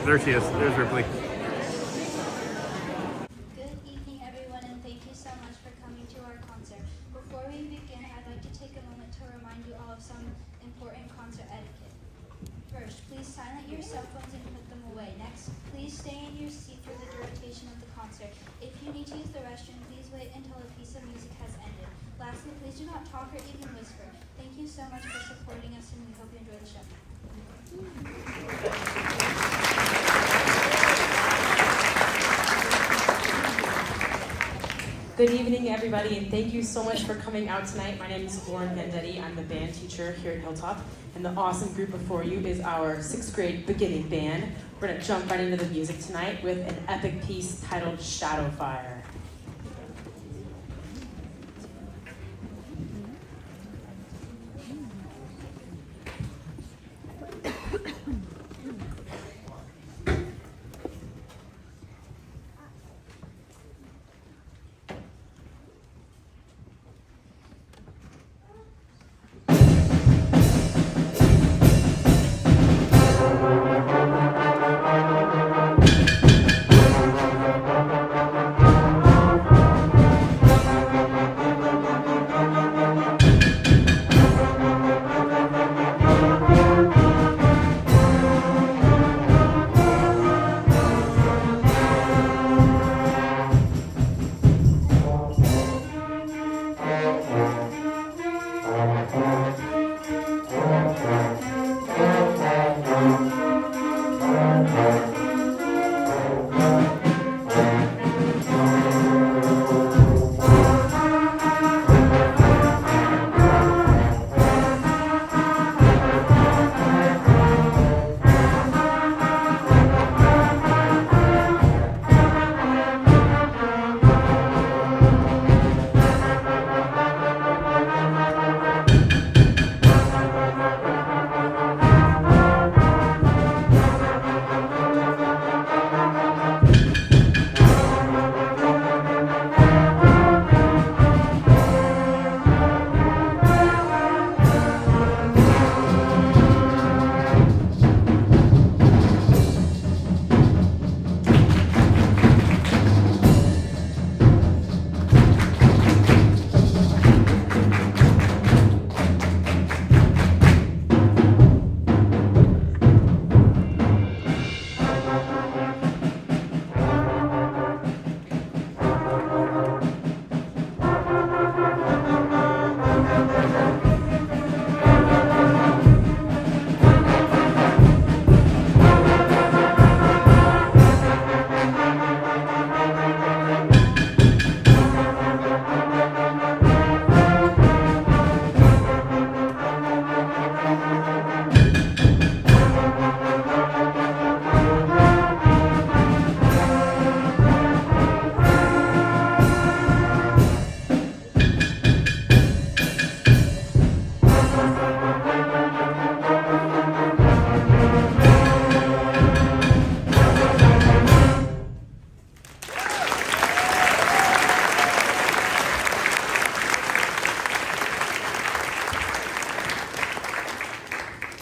There she is. There's Ripley. Good evening, everyone, and thank you so much for coming to our concert. Before we begin, I'd like to take a moment to remind you all of some important concert etiquette. First, please silence your cell phones and put them away. Next, please stay in your seat for the duration of the concert. If you need to use the restroom, please wait until a piece of music has ended. Lastly, please do not talk or even whisper. Thank you so much for supporting us, and we hope you enjoy the show. Good evening, everybody, and thank you so much for coming out tonight. My name is Lauren Vendetti. I'm the band teacher here at Hilltop, and the awesome group before you is our 6th grade beginning band. We're going to jump right into the music tonight with an epic piece titled Shadow Fire.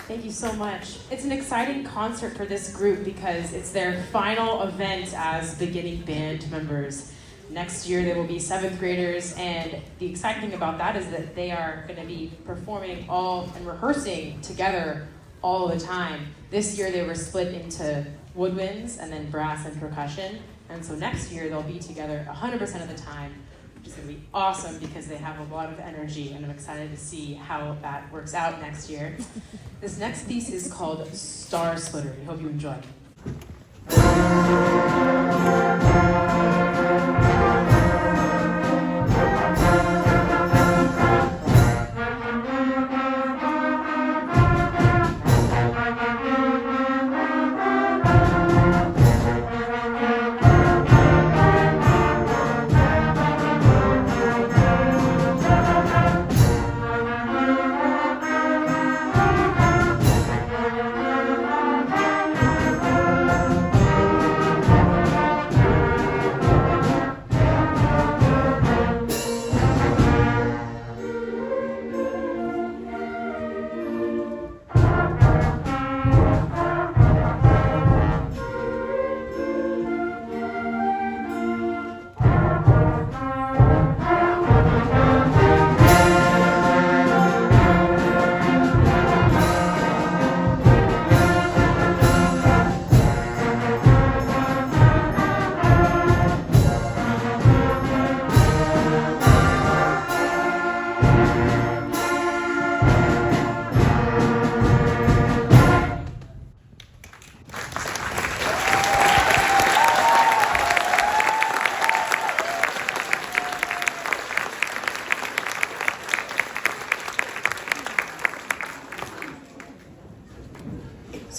Thank you so much. It's an exciting concert for this group because it's their final event as beginning band members. Next year they will be 7th graders, and the exciting thing about that is that they are going to be performing all and rehearsing together all the time. This year they were split into woodwinds and then brass and percussion, and so next year they'll be together 100% of the time, which is going to be awesome because they have a lot of energy, and I'm excited to see how that works out next year. This next piece is called Star Splitter. We hope you enjoy.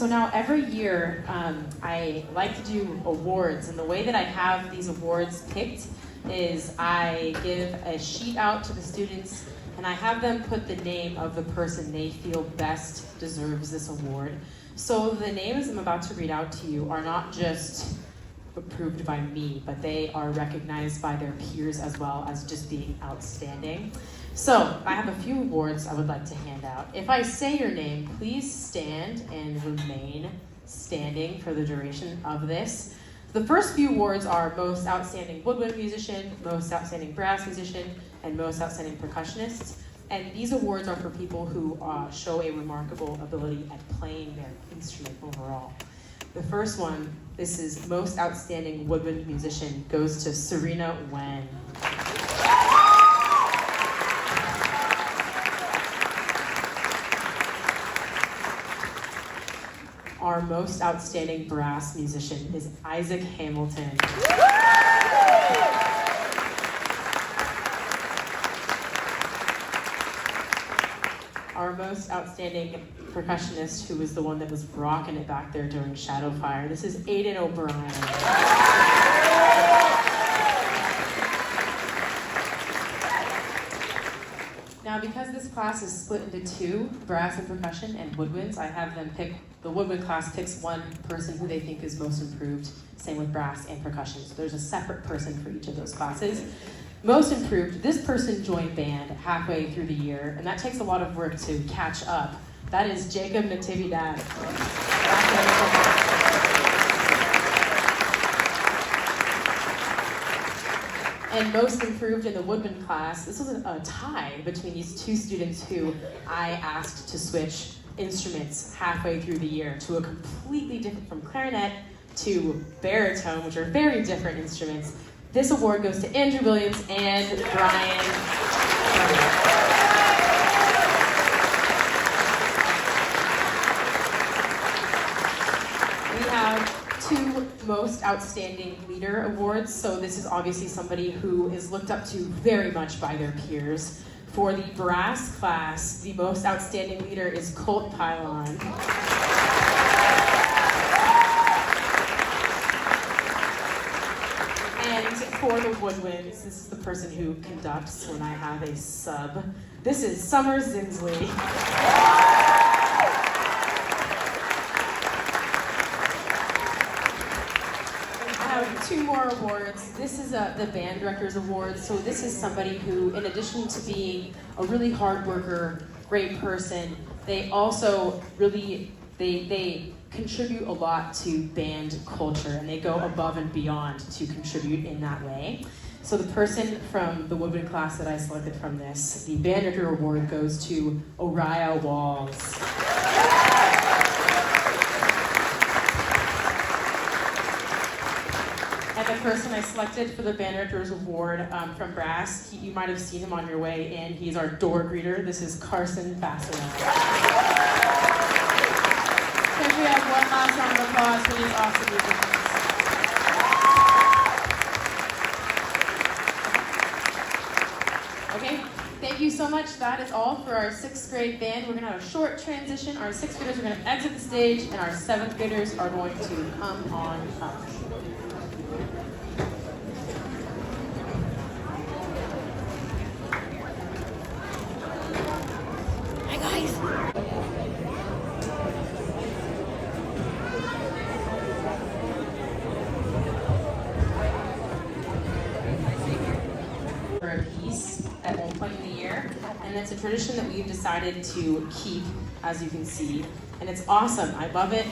So now every year, I like to do awards, and the way that I have these awards picked is I give a sheet out to the students, and I have them put the name of the person they feel best deserves this award. So the names I'm about to read out to you are not just approved by me, but they are recognized by their peers as well as just being outstanding. So I have a few awards I would like to hand out. If I say your name, please stand and remain standing for the duration of this. The first few awards are Most Outstanding Woodwind Musician, Most Outstanding Brass Musician, and Most Outstanding Percussionist. And these awards are for people who show a remarkable ability at playing their instrument overall. The first one, this is Most Outstanding Woodwind Musician, goes to Serena Wen. Our most outstanding brass musician is Isaac Hamilton. Our most outstanding percussionist, who was the one that was rocking it back there during Shadow Fire, this is Aiden O'Brien. Now, because this class is split into two, brass and percussion and woodwinds, I have them pick, the woodwind class picks one person who they think is most improved, same with brass and percussion. So there's a separate person for each of those classes. Most improved, this person joined band halfway through the year, and that takes a lot of work to catch up. That is Jacob Natividad. And most improved in the woodwind class, this was a tie between these two students who I asked to switch instruments halfway through the year to a completely different, from clarinet to baritone, which are very different instruments. This award goes to Andrew Williams and Brian. We have two Most Outstanding Leader awards. So this is obviously somebody who is looked up to very much by their peers. For the brass class, the Most Outstanding Leader is Colt Pylon. And for the woodwinds, this is the person who conducts when I have a sub. This is Summer Zinsley. I have two more awards. This is the Band Director's Award. So this is somebody who, in addition to being a really hard worker, great person, they also really, they contribute a lot to band culture, and they go above and beyond to contribute in that way. So the person from the woodwind class that I selected from this, the Band Director Award goes to Oriah Walls. And the person I selected for the Band Director's Award from brass, you might have seen him on your way in. He's our door greeter. This is Carson Fassler. Can we have one last round of applause for these awesome musicians? Okay, thank you so much. That is all for our 6th grade band. We're going to have a short transition. Our 6th graders are going to exit the stage, and our 7th graders are going to come on up. And it's a tradition that we've decided to keep, as you can see. And it's awesome. I love it.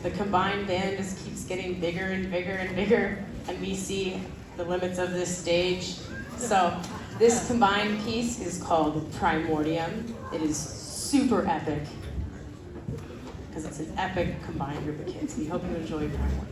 The combined band just keeps getting bigger and bigger and bigger. And we see the limits of this stage. So this combined piece is called Primordium. It is super epic, because it's an epic combined group of kids. We hope you enjoy Primordium.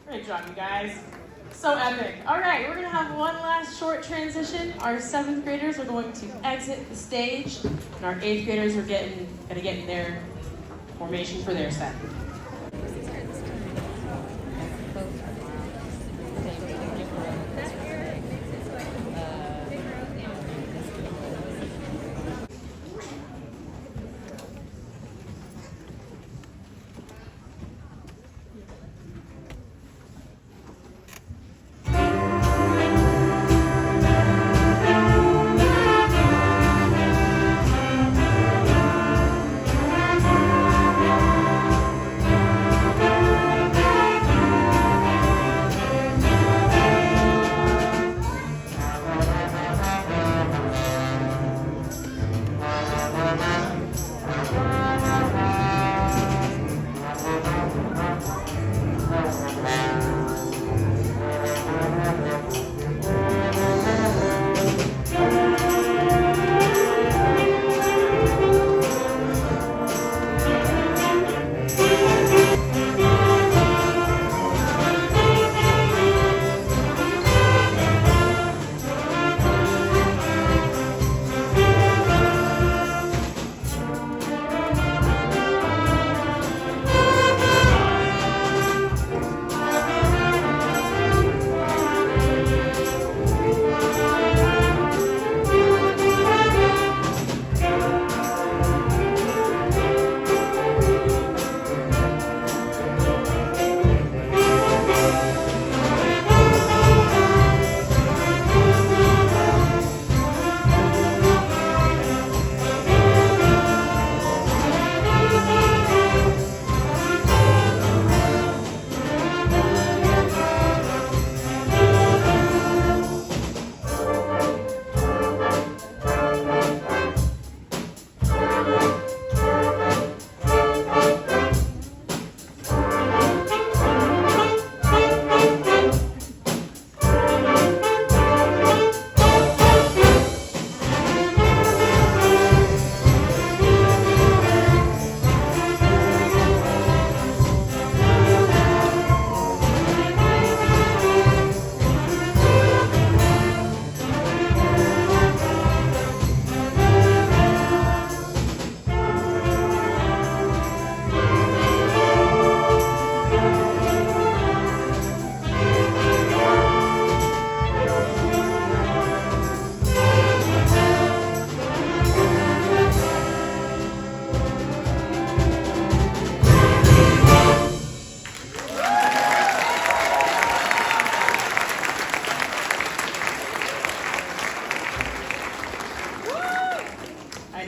Great job, you guys. So epic. All right, we're gonna have one last short transition. Our 7th graders are going to exit the stage, and our 8th graders are gonna get in their formation for their set.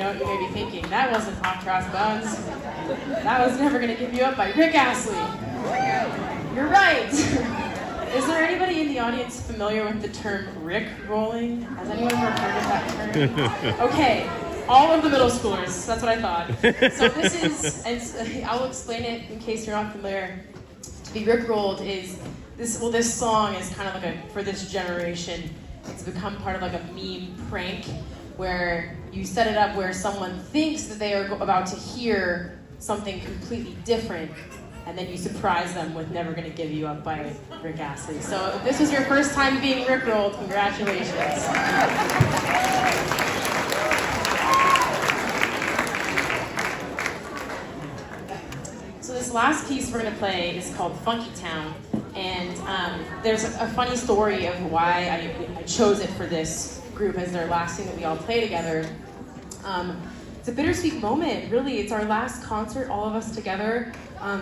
know what you may be thinking. That wasn't Hot Cross Buns. That was Never Gonna Give You Up by Rick Astley. You're right. Is there anybody in the audience familiar with the term Rick rolling? Has anyone ever heard of that term? Okay, all of the middle schoolers. That's what I thought. So this is, and I'll explain it in case you're not familiar. To be Rickrolled is this. Well, this song is kind of like for this generation. It's become part of like a meme prank where you set it up where someone thinks that they are about to hear something completely different, and then you surprise them with Never Gonna Give You Up by Rick Astley. So if this was your first time being Rickrolled, congratulations. So this last piece we're gonna play is called Funky Town, and there's a funny story of why I chose it for this group as their last thing that we all play together. It's a bittersweet moment, really. It's our last concert, all of us together. I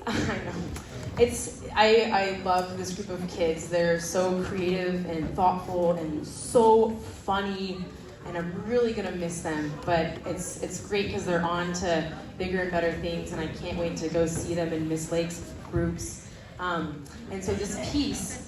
know. I love this group of kids. They're so creative and thoughtful and so funny, and I'm really gonna miss them. But it's great because they're on to bigger and better things, and I can't wait to go see them in Miss Lake's groups. And so this piece,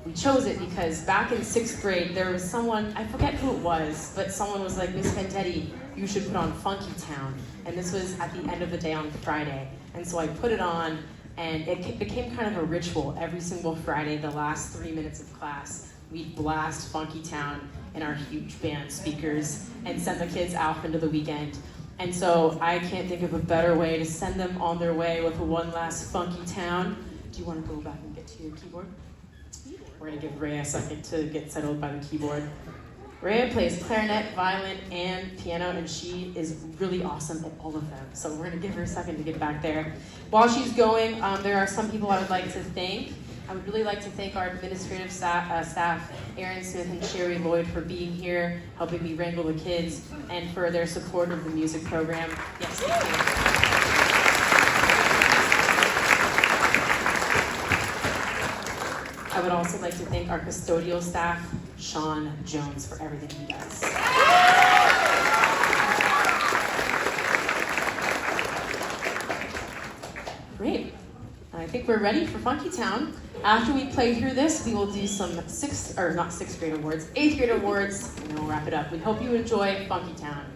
we chose it because back in 6th grade, there was someone, I forget who it was, but someone was like, Miss Vendetti, you should put on Funky Town. And this was at the end of the day on Friday. And so I put it on, and it became kind of a ritual. Every single Friday, the last 3 minutes of class, we'd blast Funky Town in our huge band speakers and send the kids out into the weekend. And so I can't think of a better way to send them on their way with one last Funky Town. Do you want to go back and get to your keyboard? We're gonna give Rhea a second to get settled by the keyboard. Rhea plays clarinet, violin, and piano, and she is really awesome at all of them. So we're gonna give her a second to get back there. While she's going, there are some people I would like to thank. I would really like to thank our administrative staff, Aaron Smith and Sherry Lloyd, for being here, helping me wrangle the kids, and for their support of the music program. Yes, thank you. I would also like to thank our custodial staff, Sean Jones, for everything he does. Great. I think we're ready for Funky Town. After we play through this, we will do some 8th grade awards, and then we'll wrap it up. We hope you enjoy Funky Town.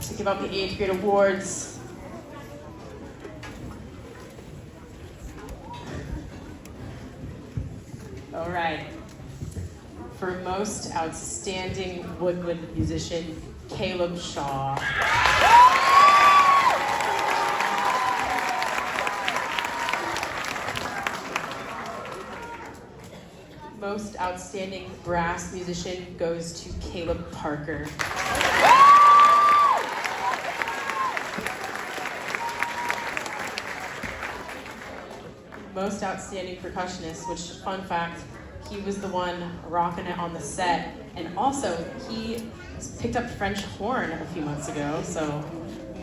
to give out the 8th grade awards. All right. For most outstanding woodwind musician, Caleb Shaw. Most outstanding brass musician goes to Caleb Parker. Most outstanding percussionist, which, fun fact, he was the one rocking it on the set. And also, he picked up French horn a few months ago, so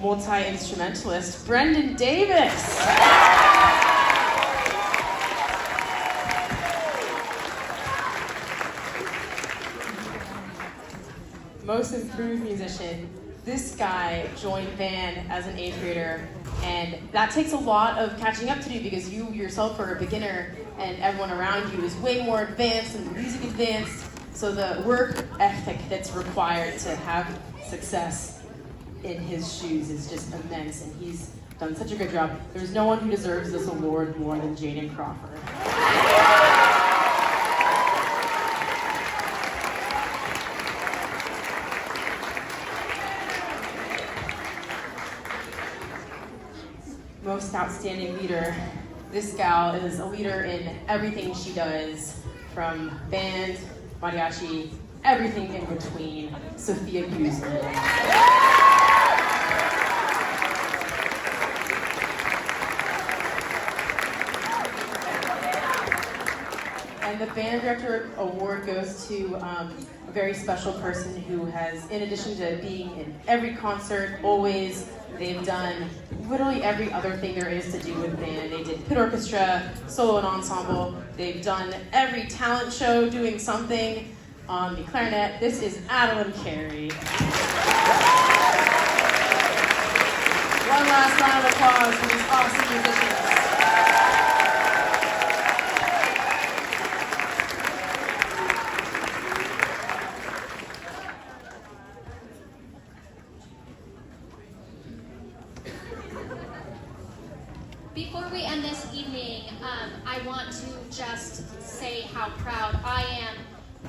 multi-instrumentalist, Brendan Davis. Most improved musician. This guy joined band as an 8th grader, and that takes a lot of catching up to do because you yourself are a beginner and everyone around you is way more advanced and the music advanced. So the work ethic that's required to have success in his shoes is just immense, and he's done such a good job. There's no one who deserves this award more than Jaden Crawford. Most outstanding leader. This gal is a leader in everything she does, from band, mariachi, everything in between. Sophia Guzman. And the band director award goes to a very special person who has, in addition to being in every concert, always, they've done literally every other thing there is to do with band. They did pit orchestra, solo and ensemble. They've done every talent show doing something on the clarinet. This is Adeline Carey. One last round of applause for these awesome musicians. Before we end this evening, I want to just say how proud I am,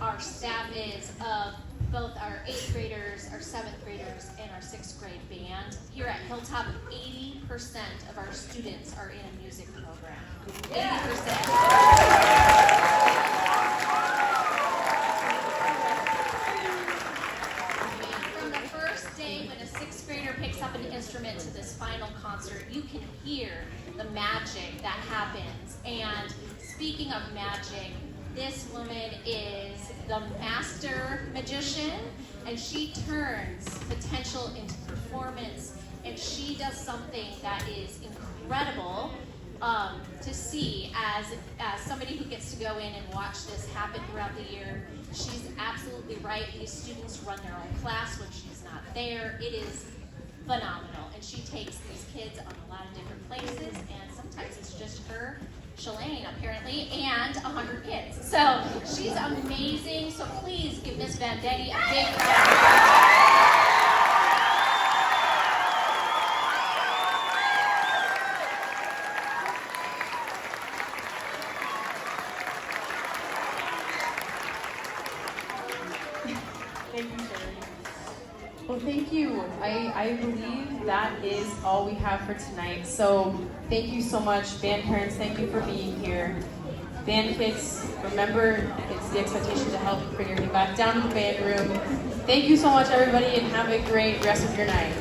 our staff is, of both our 8th graders, our 7th graders, and our 6th grade band. Here at Hilltop, 80% of our students are in a music program. 80%. From the first day when a 6th grader picks up an instrument to this final concert, you can hear the magic that happens. And speaking of magic, this woman is the master magician, and she turns potential into performance, and she does something that is incredible to see as somebody who gets to go in and watch this happen throughout the year. She's absolutely right. These students run their own class when she's not there. It is phenomenal, and she takes these kids on a lot of different places, and sometimes it's just her, Shalane apparently, and 100 kids. So she's amazing. So please give Miss Vendetti a big round. Thank you, Sherry. Well, thank you. I believe that is all we have for tonight. So thank you so much, band parents. Thank you for being here. Band kids, remember, it's the expectation to help bring everything back down to the band room. Thank you so much, everybody, and have a great rest of your night.